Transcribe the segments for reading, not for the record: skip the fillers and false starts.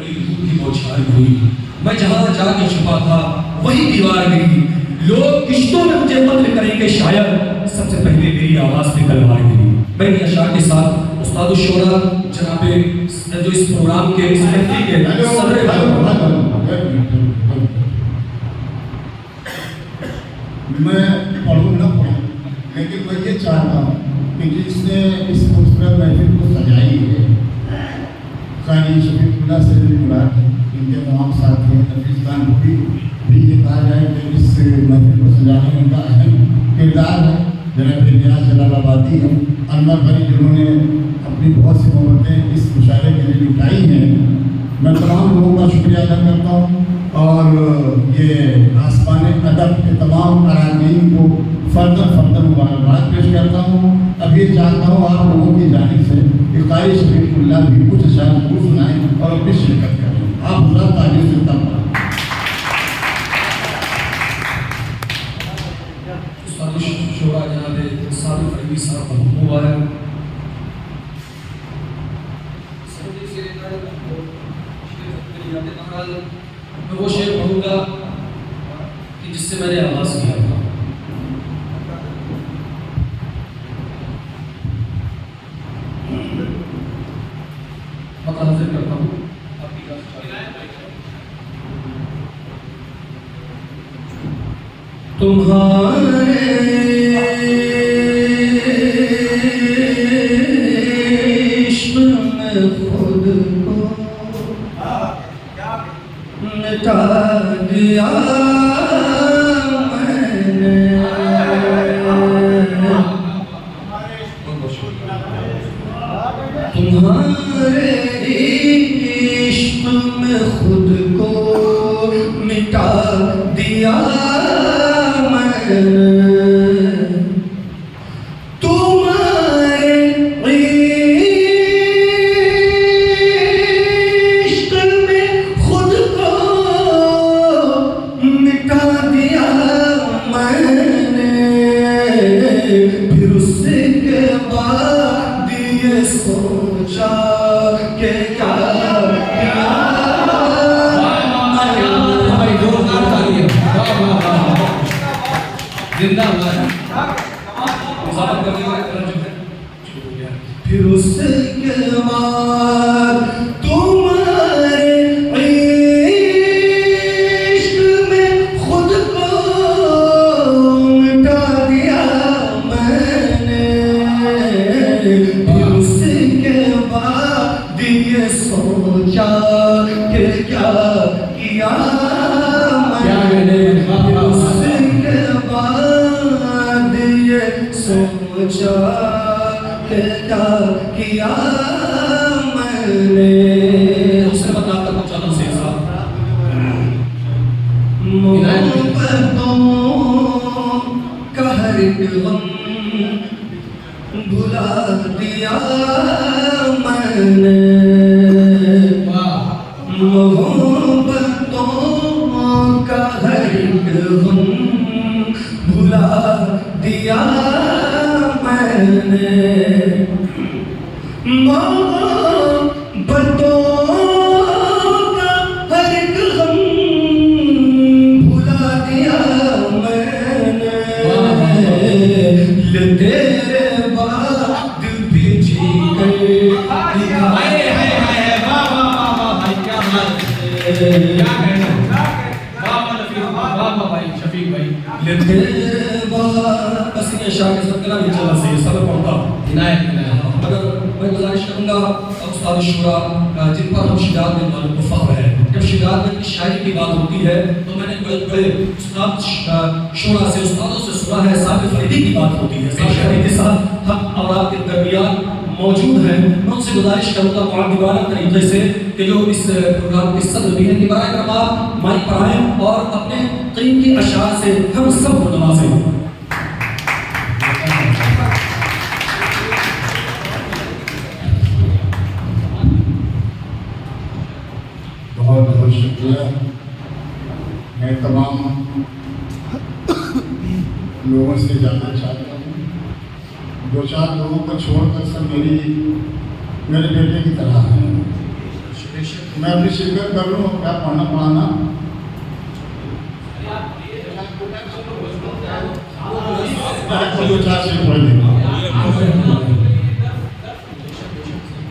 लगी धूप की बौछार हुई, मैं जहां जाके छुपा था वही दीवार गिरी। लोग किश्तों में मुझे कत्ल करेंगे शायद, सबसे पहले मेरी आवाज पे तलवार गिरी। मैं इन अशार के साथ उस्ताद शोरा जनाबे जो इस प्रोग्राम के इस महफिल के सदर मैं पढ़ूँ न पढ़ूँ, लेकिन मैं ये चाहता हूँ कि जिसने इस खूबसूरत महफिल को सजाई है, क़ाज़ी शफीकुल्लाह से मुराद, इनके तमाम साथी नफीस खान भी ये कहा जाए कि इस महफिल को सजाने में उनका अहम किरदार है। जनाब नियाज़ जलालाबादी हम अनवर भाई जिन्होंने अपनी बहुत सी मोहब्बतें इस मुशायरे के लिए उठाई हैं, मैं तमाम लोगों का शुक्रिया अदा करता हूँ और ये आसमान अदब के तमाम अराकीन को फर्दन मुबारकबाद पेश करता हूँ। अब ये चाहता हूँ आप लोगों की जानिब से कि क़ाज़ी शफीकुल्लाह भी कुछ अशार जरूर सुनाएँ और अपनी शिरकत करें। आप हुज़ूर ताज़ी से तब शोरा जनाबे साबिक़ फरीदी साहब का हुक्म हुआ है। मैं वो शेर पढ़ूंगा कि जिससे मैंने आवाज़ किया था। मैं हाजिर करता हूँ आपकी तुम्हारे इश्क़ में खुद को मिटा दिया मैंने, तुम्हारे इश्क़ में खुद को मिटा दिया मैंने, फिर उसके बाद ये सोचा कि क्या फिर उसके बाद तुम्हारे इश्क़ में खुद को मिटा दिया मैंने, फिर उसके बाद ये सोचा कि क्या किया मैंने, फिर उसके बाद ये सोचा कि क्या किया मैंने। उसने बताया था कुछ अलग से मोहब्बतों का हर एक गम भुला दिया मैंने, मोहब्बतों का हर एक गम भुला दिया मैंने, मोहब्बतों का हर एक गम भुला दिया मैंने, तेरे बाद भी जी गए बस ये शाह के साथ कला चला से सब पढ़ता मगर मैं गुजारिश करूँगा उस्ताद शुरा जिन पर हम शिदात में मालूम फ़ख्र है, जब शिदात में शायरी की बात होती है तो मैंने बड़े उस्ताद शुरा से उस्तादों से सुना है, साबिक़ फरीदी की बात होती है, साबिक़ फरीदी साहब हम औलाद के दरमियान मौजूद हैं। मैं उनसे गुजारिश करूँगा मुआदिबाना तरीके से कि जो इस प्रोग्राम के सदर भी हैं कि बराए करम माइक पर आएँ और अपने कीमती अशार से हम सब को नवाजें। बहुत बहुत शुक्रिया। मैं तमाम लोगों से जानना चाहता हूँ, दो चार लोगों को छोड़कर सब मेरे बेटे की तरह हैं। मैं अपनी शिरकत कर लूँ और क्या पढ़ाना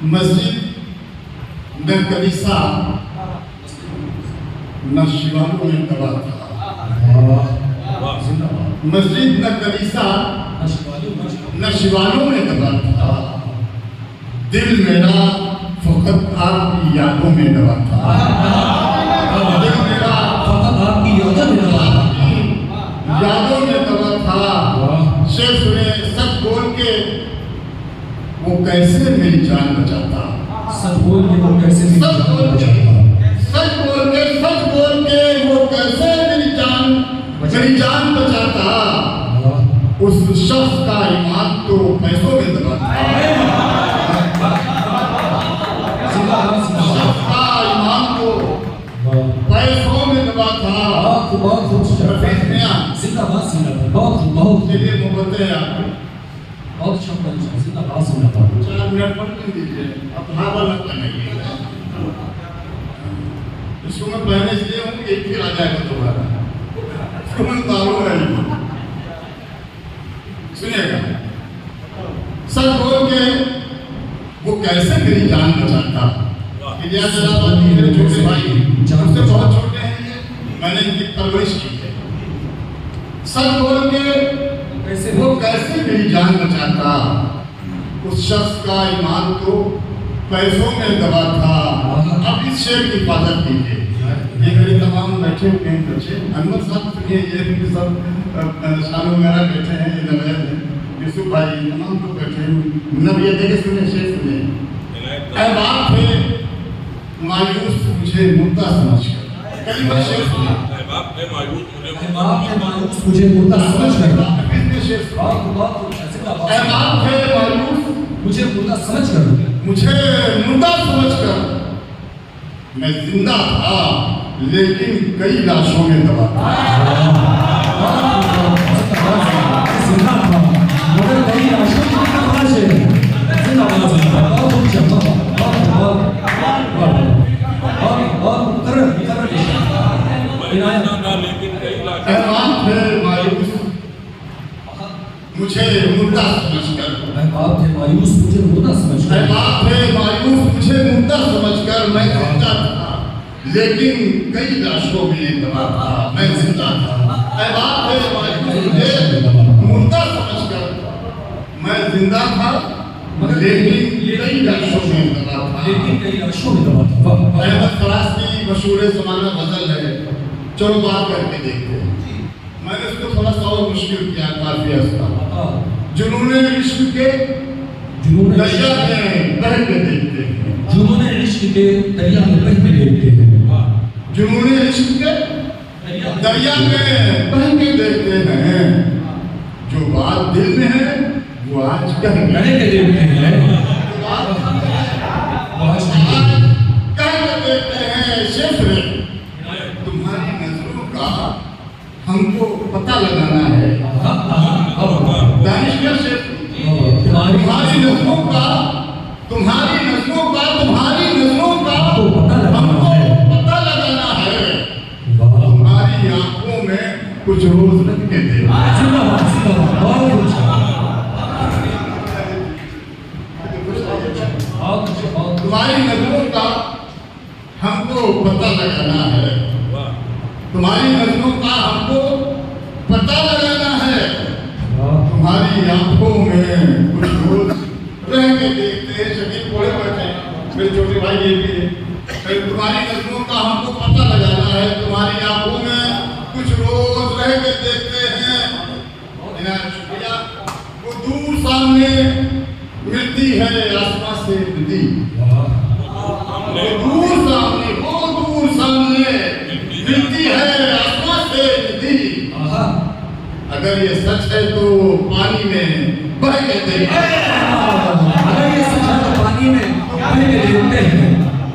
मस्जिद न कलीसा न शिवानों में दबा था। मस्जिद न कलीसा न शिवानों में दबा था। दिल मेरा फकत आपकी यादों में दबा था। दिल मेरा फकत आपकी यादों में दबा था। यादों में दबा था। शेर सुने, सच बोल के वो कैसे मेरी जान बचाता। सच बोल के वो कैसे मेरी जान बचाता। सच बोल के वो कैसे मेरी जान बचाता। उस शख्स का ईमान तो पैसों में दबा था। शख्स का ईमान तो पैसों में दबा था। बहुत चलिए मोहब्बत है आपको बहुत शुक्रिया जिंदाबाद जिंदाबाद। 4 मिनट पढ़ के दीजिए, अब हवा लगता नहीं है। इसको मैं पहले इसलिए हूँ कि एक फिर आ जाएगा दोबारा, इसको मैं उतारूँ नहीं। सुनिएगा, सच बोल के वो कैसे मेरी जान बचाता। मेरे छोटे भाई मुझसे बहुत छोटे हैं, ये मैंने इनकी परवरिश की है। सच बोल के वो कैसे मेरी जान बचाता। उस शख्स का ईमान तो पैसों में दबा था। अब इस शेर की हिफाजत कीजिए। ये मेरे तमाम बैठे हुए हैं बच्चे, अनवर साहब सुनिए, ये भी सब शान वगैरह बैठे हैं, ये नवैद हैं, यूसुफ भाई तमाम तो बैठे हैं। नब ये देखे सुने, शेर सुने। ऐ बात थे मायूस मुझे मुर्दा समझकर। कई बार शेर सुने। मुझे मुर्दा समझकर। मुझे मुर्दा समझकर। मुझे मुर्दा समझकर मैं जिंदा था, लेकिन कई लाशों में दबा था। जिंदा था मगर कई लाशों में दबा है। जिंदाबाद जिंदाबाद। मुझे मुर्दा समझकर। आप थे मायूस, मुझे मुर्दा समझकर। आप थे मायूस, मुझे मुर्दा समझकर। मैं जिंदा था, लेकिन कई लाशों में दबा था। मैं जिंदा था। आप थे मायूस, मुझे मुर्दा समझकर। मैं जिंदा था, लेकिन कई लाशों में दबा था। लेकिन कई लाशों में दबा था। अहमद फराज की मशहूर ज़माना गजल है, चलो बात करके देखते हैं। मैंने इसको थोड़ा सा और मुश्किल किया, काफिया उसका। जुनूने इश्क के दरिया में बह के देखते हैं। जुनूने इश्क के दरिया में बह के देखते हैं। जुनूने इश्क के दरिया में बह के देखते हैं। जो बात दिल में है वो आज कह के देखते हैं। देखते हैं। शेख रे, तुम्हारी नजरों का हमको पता लगाना है। दानिश शेख, तुम्हारी नजरों का हमको पता लगाना है। तुम्हारी आंखों में कुछ रोज रख के दे। तुम्हारी नजरों का हमको पता लगाना है। तुम्हारी नजरों का हमको पता लगाना है। तुम्हारी आंखों में कुछ रोज रह के देखते हैं। शकील कोड़े बैठे, मेरे छोटे भाई ये भी है। तुम्हारी नजरों का हमको पता लगाना है। तुम्हारी आंखों में कुछ रोज रह के देखते हैं। शुक्रिया। वो दूर सामने मिलती है आसमां से नदी। दूर सामने मिलती है आसमां से नदी। अगर ये सच है तो पानी में बह के देखते हैं। अगर ये सच है तो पानी में बह के देखते हैं।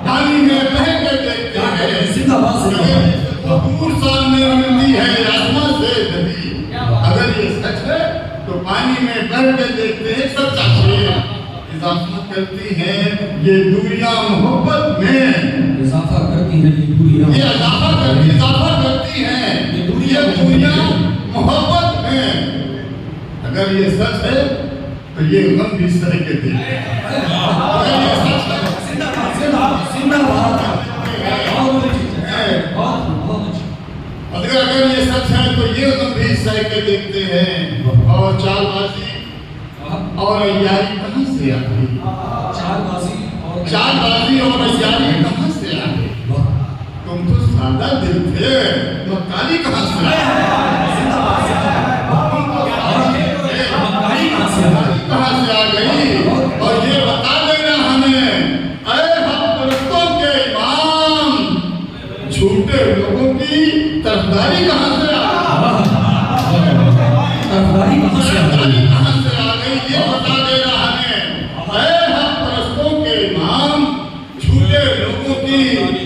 पानी में बह के देखते हैं। जिंदाबाद जिंदाबाद। दूर सामने मिलती है आसमां से नदी। अगर ये सच है तो पानी में बह के देखते हैं। सच्चा शेर इजाफत करती हैं ये दूरियां मोहब्बत में, इजाफा करती है ये दूरियां, ये इजाफा करती हैं ये दूरियां मोहब्बत में। अगर ये सच है तो ये गम भी इस तरह के थे। अगर ये सच है, अगर ये सच है तो ये गम भी इस तरह के देखते हैं। और चालबाजी और अय्यारी कहाँ से आ गई? चालबाजी और अय्यारी कहाँ से आ गई? तुम तो सादा दिल थे, मक्कारी कहाँ से आ गई? कहाँ से आ गई? और ये बता देना हमें, अरे हम परस्तों के इमाम, झूठे लोगों की तरफदारी कहाँ से आ गई? ये बता देना हमें, अरे हम परस्तों के इमाम, झूठे लोगों की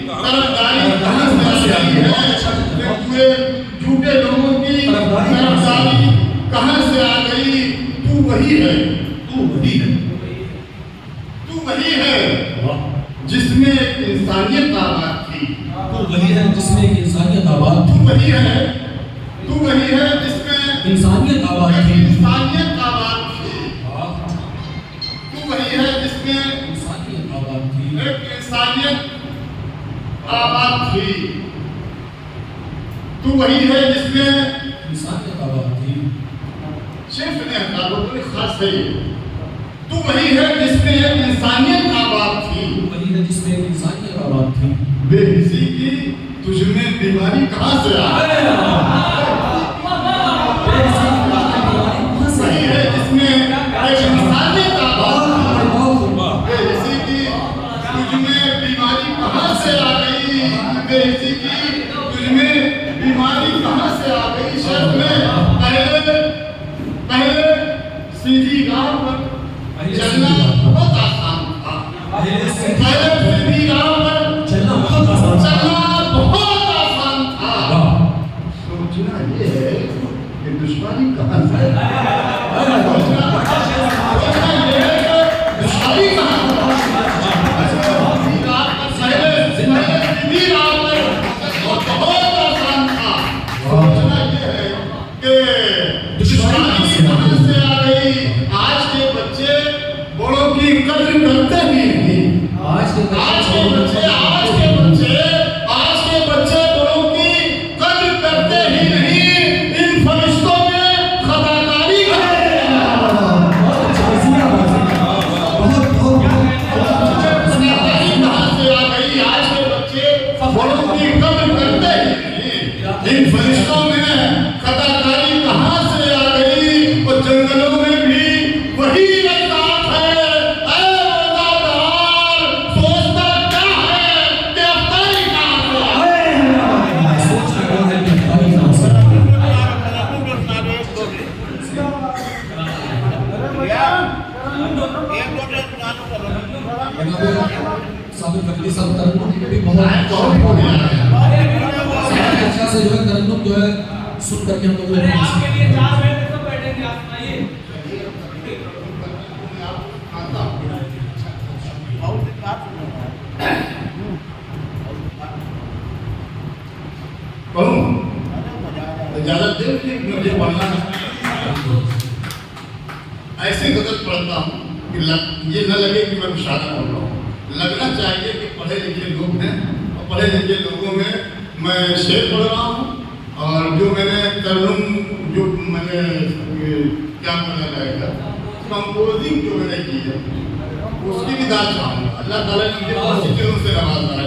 तरफदारी कहाँ से आ गई है? झूठे लोगों की तरफदारी कहाँ से आ गई? तू वही है, तू वही है जिसमें इंसानियत आबाद थी। तू वही है जिसमें इंसानियत आबाद थी। तू वही है जिसमें इंसानियत आबाद थी। इंसानियत आबाद थी। तू वही है जिसमें इंसानियत आबाद थी। एक इंसानियत आबाद थी। तू वही है जिसमें इंसानियत आबाद थी। सिर्फ ने हकाबत खास है। तू वही है जिसमें एक इंसानियत आबाद थी। तू वही है जिसमें इंसानियत आबाद थी। बेहिसी की तुझमें बीमारी कहाँ से आ गई? वही है जिसमें एक इंसानियत आबाद थी। बेहिसी की तुझमें बीमारी कहाँ से आ गई? बेहिसी की तुझमें बीमारी कहाँ से आ गई? शर्त में पहले सीधी राह पर चलना बहुत आसान था। पहले सीधी राह पर चलना बहुत आसान था। सोचना ये है कि दुश्मनी कहाँ से सोचना ये है कि दुश्मनी कहाँ सीधी राह पर बहुत आसान था। सोचना ये है कि दुश्मनी कहाँ से आ गई? आज के बच्चे बड़ों की कद्र करते ही नहीं। आज के बच्चे बड़ों की कद्र करते ही नहीं। इन फरिश्तों में खताकारी कहाँ से आ गई? आज के बच्चे बड़ों की कद्र करते ही नहीं। इन फरिश्तों में खताकारी कहाँ से आ गई? और जंगलों में भी वही रफ्तार है। सोचता क्या है कि अफ्तारी कहाँ से आ गई? तरन्नुम जो है सुन करके हम लोग आपके लिए 4 मिनट तक बैठेंगे, आप सुनाइए। इजाजत दे मुझे पढ़ना ऐसे गजल पढ़ता हूँ कि ये न लगे कि मैं मुशायरा पढ़ रहा हूँ। लगना चाहिए कि पढ़े लिखे लोग हैं और पढ़े लिखे लोगों में मैं शेर पढ़ रहा हूँ। और जो मैंने तरन्नुम जो मैंने क्या माना जाएगा कंपोजिंग जो मैंने की है उसकी भी दाद चाहूँगा। अल्लाह ताला ने मुझे बहुत सी चीज़ों से नवाजा है।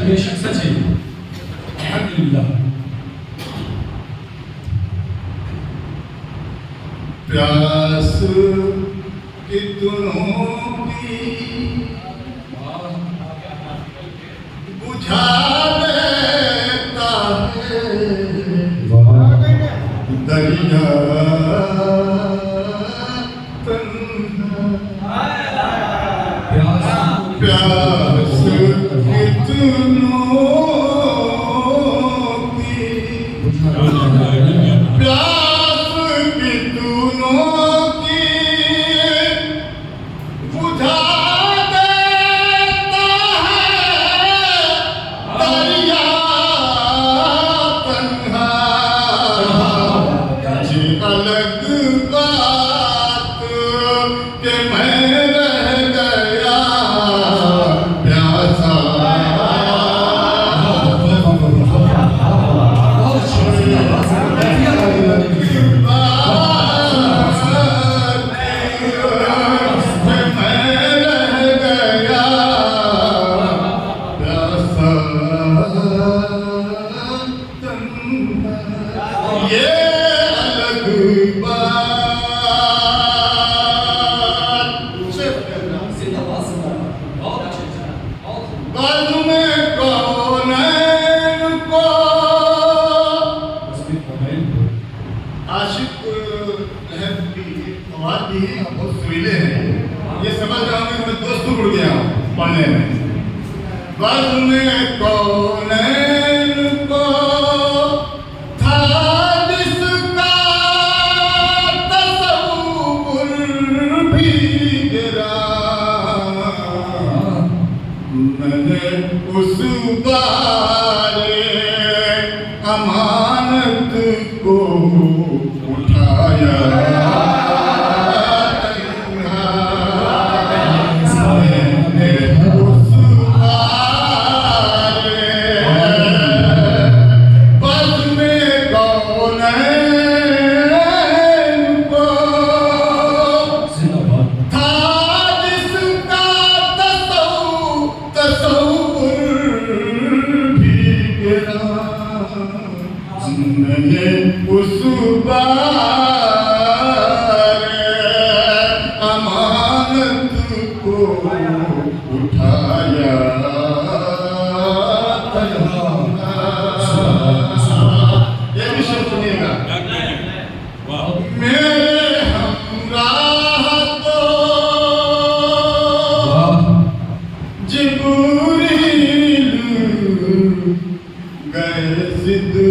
बेशक सच है। अल्हम्दुलिल्लाह। प्यास कितनों की बुझा देता है दरिया तन्हा। प्यास कितनों की बुझा ये अलग बात जिंदाबाद जिंदाबाद बहुत अच्छे बहुत बाजू में कौनैन को आशिक लहर की आवाज भी है, बहुत सुरीले हैं। ये समझ रहा हूँ कि मैं दोस्त टूट गया हूँ पढ़ने में। बाजू में कौनैन को था जिसका तसव्वुर भी गिरा, मैंने उस बारे अमानत को उठाया। उस बारे अमानत को उठाया। ये भी शब्द सुनिएगा। मेरे हमराह तो जिब्रील गए सिद्धू